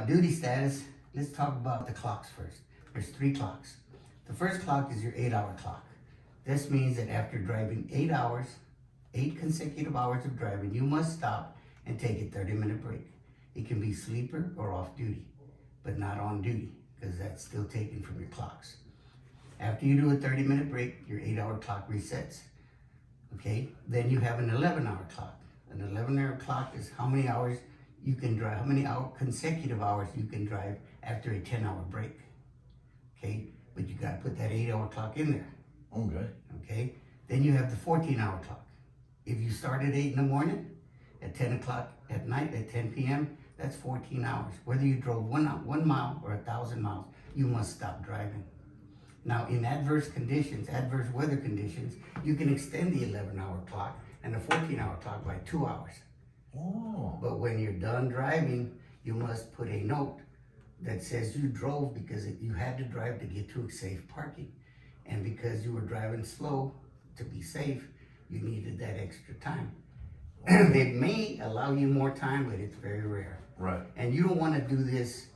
duty status, let's talk about the clocks first. There's 3 clocks. The first clock is your 8-hour clock. This means that after driving 8 hours, 8 consecutive hours of driving, you must stop and take a 30-minute break. It can be sleeper or off duty, but not on duty, because that's still taken from your clocks. After you do a 30-minute break, your 8-hour clock resets. Okay, then you have an 11-hour clock. An 11-hour clock is how many hours you can drive, how many consecutive hours you can drive after a 10-hour break. Okay, but you gotta put that 8-hour clock in there. Okay. Okay, then you have the 14-hour clock. If you start at 8 in the morning, at 10 o'clock at night, at 10 p.m., that's 14 hours. Whether you drove 1 mile or 1,000 miles, you must stop driving. Now, in adverse conditions, adverse weather conditions, you can extend the 11-hour clock and the 14-hour clock by 2 hours. Oh. But when you're done driving, you must put a note that says you drove because you had to drive to get to a safe parking. And because you were driving slow to be safe, you needed that extra time. They may allow you more time, but it's very rare. Right. And you don't want to do this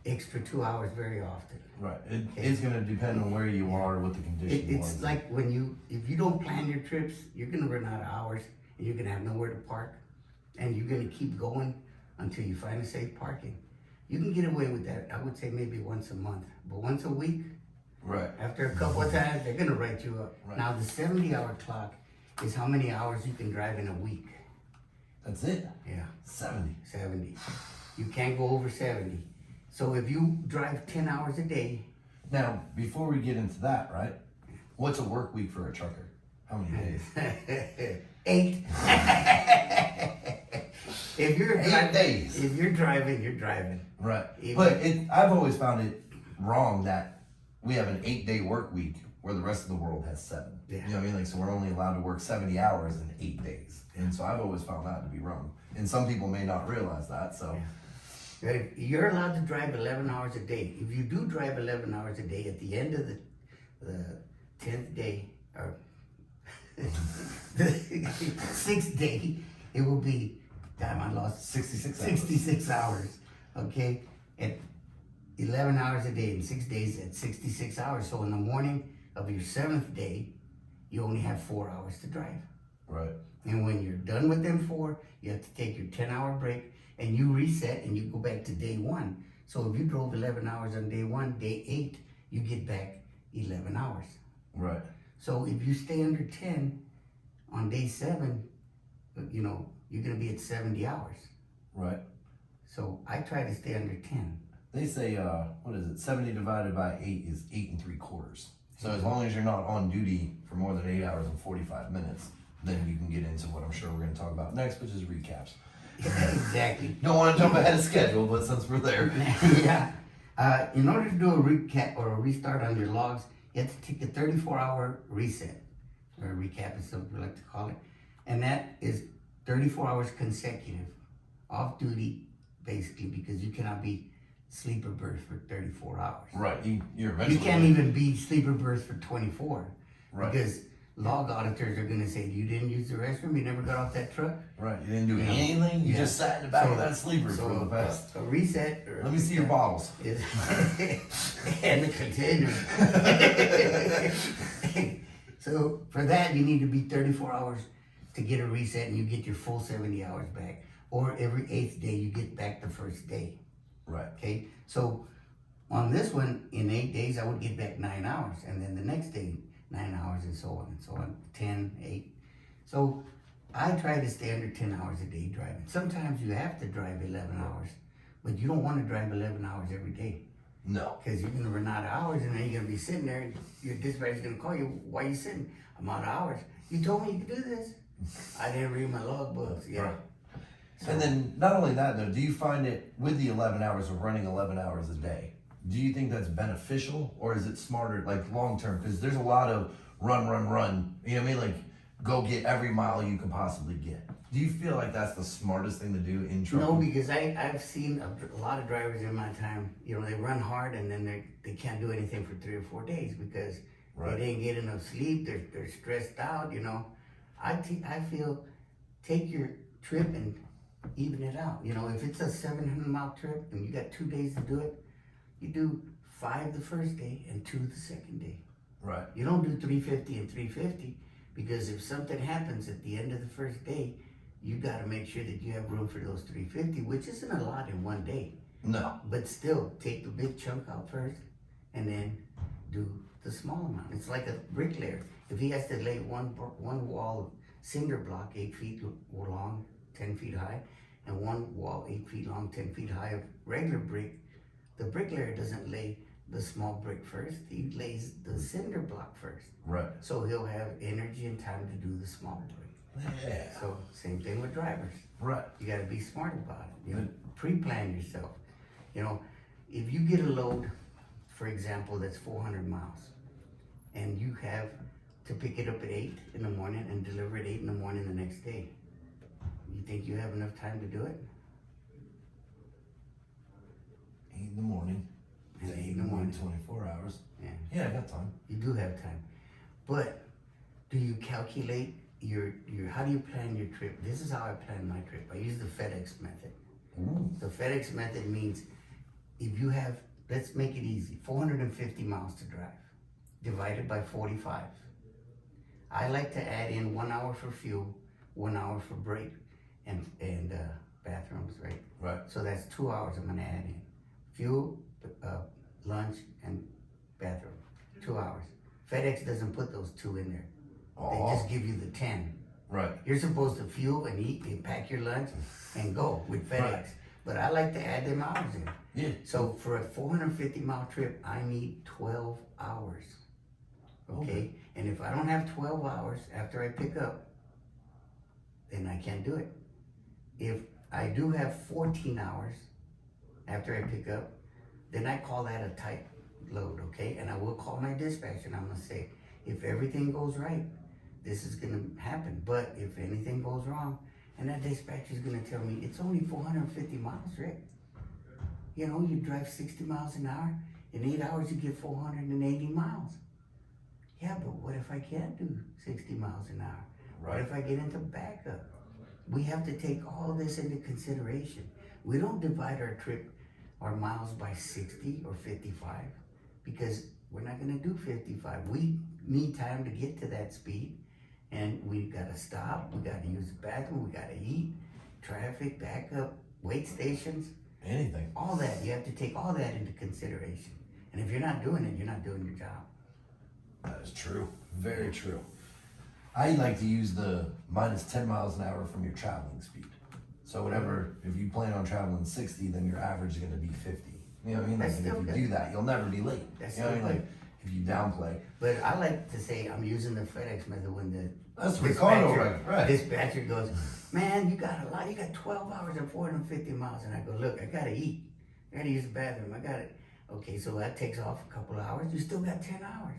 extra 2 hours very often. Right. It's going to depend on where you are, what the condition was. It's like if you don't plan your trips, you're going to run out of hours and you're going to have nowhere to park. And you're going to keep going until you find a safe parking. You can get away with that, I would say maybe once a month. But once a week, right. After a couple of times, they're going to write you up. Right. Now, the 70-hour clock is how many hours you can drive in a week. That's it? Yeah. 70. 70. You can't go over 70. So if you drive 10 hours a day. Now, before we get into that, right? What's a work week for a trucker? How many days? 8. If you're 8 days. If you're driving, you're driving. Right. But I've always found it wrong that we have an 8-day work week where the rest of the world has 7. Yeah. You know what I mean? Like, so we're only allowed to work 70 hours in 8 days. And so I've always found that to be wrong. And some people may not realize that, so. Yeah. You're allowed to drive 11 hours a day. If you do drive 11 hours a day, at the end of the 10th day, or the 6th day, it will be, damn, I lost 66 hours, okay? At 11 hours a day, in 6 days, at 66 hours. So in the morning of your 7th day, you only have 4 hours to drive. Right. And when you're done with them 4, you have to take your 10-hour break and you reset and you go back to day 1. So if you drove 11 hours on day 1, day 8, you get back 11 hours. Right. So if you stay under 10 on day 7, you know, you're gonna be at 70 hours. Right. So I try to stay under 10. They say, what is it? 70 divided by 8 is 8 3/4. So as long as you're not on duty for more than 8 hours and 45 minutes, then you can get into what I'm sure we're going to talk about next, which is recaps. Yeah, exactly. Don't want to jump ahead of schedule, but since we're there. Yeah. In order to do a recap or a restart on your logs, you have to take a 34-hour reset, or a recap is something we like to call it. And that is 34 hours consecutive, off duty, basically, because you cannot be sleeper berth for 34 hours. Right. You're eventually. You can't even be sleeper berth for 24. Right. Because log auditors are going to say, you didn't use the restroom, you never got off that truck. Right. You didn't do anything. You just sat in the back of that sleeper so for the past. A reset. Let me see your bottles. Is and the container. So for that, you need to be 34 hours to get a reset, and you get your full 70 hours back. Or every 8th day, you get back the first day. Right. Okay. So on this one, in 8 days, I would get back 9 hours, and then the next day, 9 hours, and so on and so on. 10, 8. So I try to stay under 10 hours a day driving. Sometimes you have to drive 11 hours, but you don't want to drive 11 hours every day. No. Because you're going to run out of hours, and then you're going to be sitting there, and your dispatcher's going to call you, why are you sitting? I'm out of hours. You told me you could do this. I didn't read my logbooks. Yeah. Right. So, and then not only that, though, do you find it with the 11 hours of running 11 hours a day, do you think that's beneficial, or is it smarter, like long term? Because there's a lot of run, you know what I mean? Like, go get every mile you can possibly get. Do you feel like that's the smartest thing to do in trucking? No, because I've seen a lot of drivers in my time, you know, they run hard and then they can't do anything for 3 or 4 days because they didn't get enough sleep, they're stressed out, you know. I feel, take your trip and even it out. You know, if it's a 700-mile trip and you got 2 days to do it, you do 5 the first day and 2 the second day. Right. You don't do 350 and 350 because if something happens at the end of the first day, you got to make sure that you have room for those 350, which isn't a lot in one day. No. But still, take the big chunk out first and then do the small amount. It's like a bricklayer. If he has to lay one wall of cinder block 8 feet long, 10 feet high, and one wall 8 feet long, 10 feet high of regular brick, the bricklayer doesn't lay the small brick first. He lays the cinder block first. Right. So he'll have energy and time to do the small brick. Yeah. So same thing with drivers. Right. You got to be smart about it. You know, pre-plan yourself. You know, if you get a load, for example, that's 400 miles, and you have to pick it up at 8 in the morning and deliver at 8 in the morning the next day, you think you have enough time to do it? 8 in the morning. 8 in the morning, 24 hours. Yeah. Yeah, I got time. You do have time. But do you calculate your how do you plan your trip? This is how I plan my trip. I use the FedEx method. Ooh. The FedEx method means if you have, let's make it easy, 450 miles to drive, divided by 45. I like to add in 1 hour for fuel, 1 hour for break, and bathrooms, right? Right. So that's 2 hours I'm gonna add in. Fuel, lunch, and bathroom, 2 hours. FedEx doesn't put those 2 in there. They just give you the 10. Right. You're supposed to fuel and eat and pack your lunch and go with FedEx. Right. But I like to add them hours in. Yeah. So for a 450-mile trip, I need 12 hours. Okay? And if I don't have 12 hours after I pick up, then I can't do it. If I do have 14 hours after I pick up, then I call that a tight load, okay? And I will call my dispatcher and I'm gonna say, if everything goes right, this is gonna happen. But if anything goes wrong, and that dispatcher is gonna tell me, it's only 450 miles, Rick. You know, you drive 60 miles an hour, in 8 hours you get 480 miles. Yeah, but what if I can't do 60 miles an hour? Right. What if I get into backup? We have to take all this into consideration. We don't divide our trip, our miles by 60 or 55, because we're not gonna do 55. We need time to get to that speed, and we gotta stop, we gotta use the bathroom, we gotta eat, traffic, backup, wait stations, Anything. all that. You have to take all that into consideration. And if you're not doing it, you're not doing your job. That is true. Very true. I like to use the minus 10 miles an hour from your traveling speed. So whatever, if you plan on traveling 60, then your average is gonna be 50. You know what I mean? Like, That's and if still you good. do that, you'll never be late. That's You know what I mean? still Like, if you downplay. But I like to say I'm using the FedEx method when the That's Ricardo, right? dispatcher goes, man, you got a lot, you got 12 hours and 450 miles. And I go, look, I gotta eat. I gotta use the bathroom, I got it. Okay, so that takes off a couple of hours. You still got 10 hours.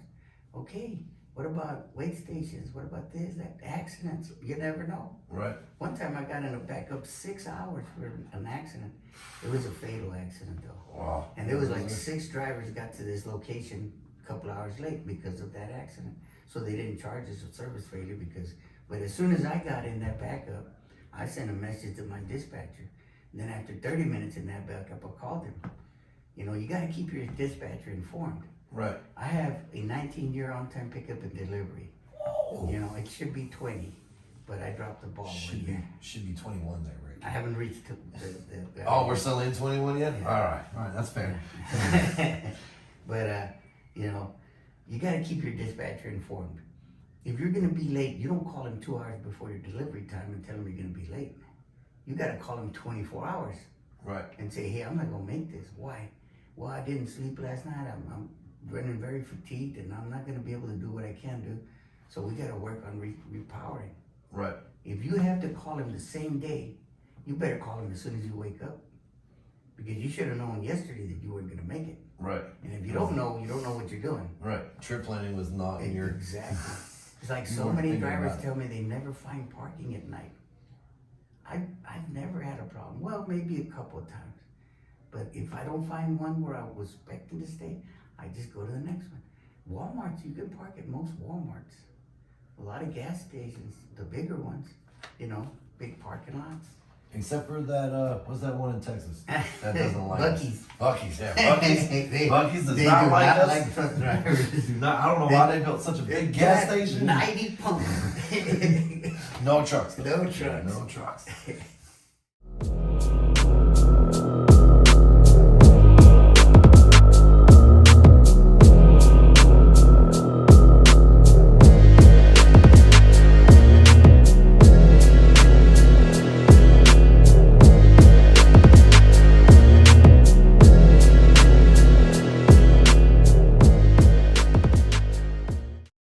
Okay, what about wait stations? What about this, that, accidents? You never know. Right. One time I got in a backup 6 hours for an accident. It was a fatal accident though. Wow. And there was like 6 drivers got to this location a couple hours late because of that accident. So they didn't charge us with service failure but as soon as I got in that backup, I sent a message to my dispatcher. And then after 30 minutes in that backup, I called him. You know, you gotta keep your dispatcher informed. Right. I have a 19-year on-time pickup and delivery. Whoa. You know, it should be 20, but I dropped the ball Should one be, year. should be 21 there, Rick. I haven't reached the Oh, we're still in 21 yet? Yeah. All right, that's fair. But, you know, you gotta keep your dispatcher informed. If you're gonna be late, you don't call him 2 hours before your delivery time and tell him you're gonna be late. You gotta call him 24 hours Right. and say, hey, I'm not gonna make this. Why? Well, I didn't sleep last night. I'm running very fatigued and I'm not gonna be able to do what I can do. So we gotta work on repowering. Right. If you have to call him the same day, you better call him as soon as you wake up. Because you should have known yesterday that you weren't gonna make it. Right. And if you don't know, you don't know what you're doing. Right. Trip planning was not in your. Exactly. It's like You so weren't many thinking drivers about it. tell me they never find parking at night. I've never had a problem. Well, maybe a couple of times. But if I don't find one where I was expecting to stay, I just go to the next one. Walmarts, you can park at most Walmarts. A lot of gas stations, the bigger ones, you know, big parking lots. Except for that, what's that one in Texas? That doesn't like us. Buc-ee's. Buc-ee's, yeah. Buc-ee's does They not do like not us. like truck drivers. Do not, I don't know why they built such a big gas station. 90 pumps. No trucks. Though. No trucks. No trucks.